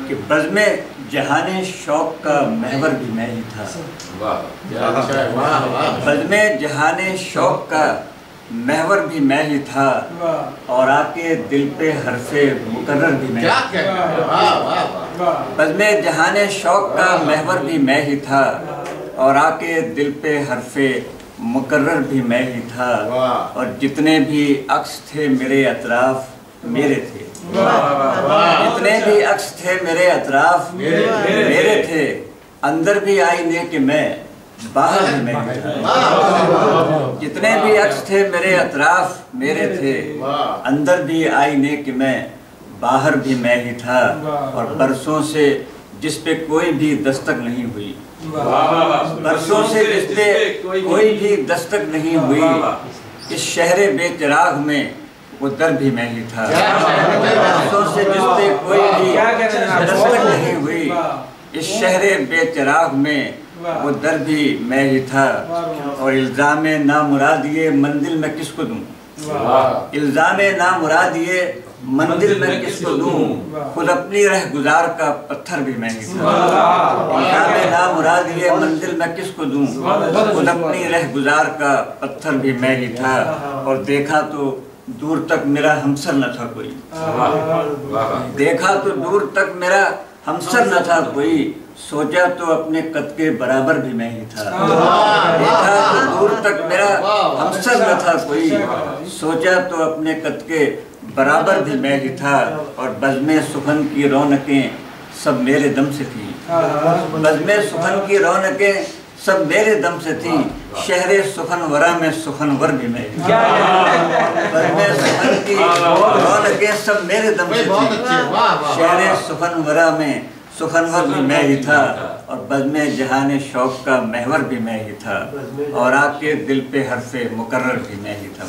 کہ بزم جہان شوق کا محور بھی میں ہی تھا۔ بزم جہان شوق کا محور بھی میں ہی تھا، اور آ کے دل پہ حرف مقرر بھی میں ہی تھا۔ بزم جہان شوق کا محور بھی میں ہی تھا، اور آ کے دل پہ حرف مقرر بھی میں ہی تھا، اور جتنے بھی عکس تھے میرے اطراف میرے تھے، جتنے بھی عکس تھے میرے اطراف میرے تھے، اندر بھی آئینے کہ میں باہر بھی میں ہی تھا۔ جتنے بھی عکس تھے میرے اطراف میرے تھے، اندر بھی آئینے کہ میں باہر بھی میں ہی تھا، اور برسوں سے جس پہ کوئی بھی دستک نہیں ہوئی، برسوں سے جس پہ کوئی بھی دستک نہیں ہوئی، اس شہر بے چراغ میں وہ در بھی میں ہی تھا۔ برسوں سے جس پہ کوئی بھی دستک نہیں ہوئی، اس شہر بے چراغ میں وہ در بھی میں ہی تھا، اور الزام نامرادیے منزل میں کس کو دوں، الزام نامرادیے منزل میں کس کو دوں، خود اپنی رہ گزار کا پتھر بھی میں ہی تھا۔ الزام نامرادیے منزل میں کس کو دوں، خود اپنی رہ گزار کا پتھر بھی میں ہی تھا، اور دیکھا تو دور تک میرا ہمسر نہ تھا کوئی، دیکھا تو دور تک میرا ہمسر نہ تھا کوئی، سوچا تو اپنے قد کے برابر بھی میں ہی تھا۔ دیکھا تو دور تک میرا ہمسر نہ تھا کوئی، سوچا تو اپنے قد کے برابر بھی میں ہی تھا، اور بزم سخن کی رونقیں سب میرے دم سے تھیں، بزم سخن کی رونقیں سب میرے دم سے تھیں، شہر سخن ورا میں سخن ور بھی میں ہی تھا۔ بزم سخن کی رونقیں سب میرے دم سے تھیں، شہر سخن ورا میں سخنور بھی میں ہی تھا، اور بزم جہان شوق کا محور بھی میں ہی تھا، اور آپ کے دل پہ حرف مقرر بھی میں ہی تھا۔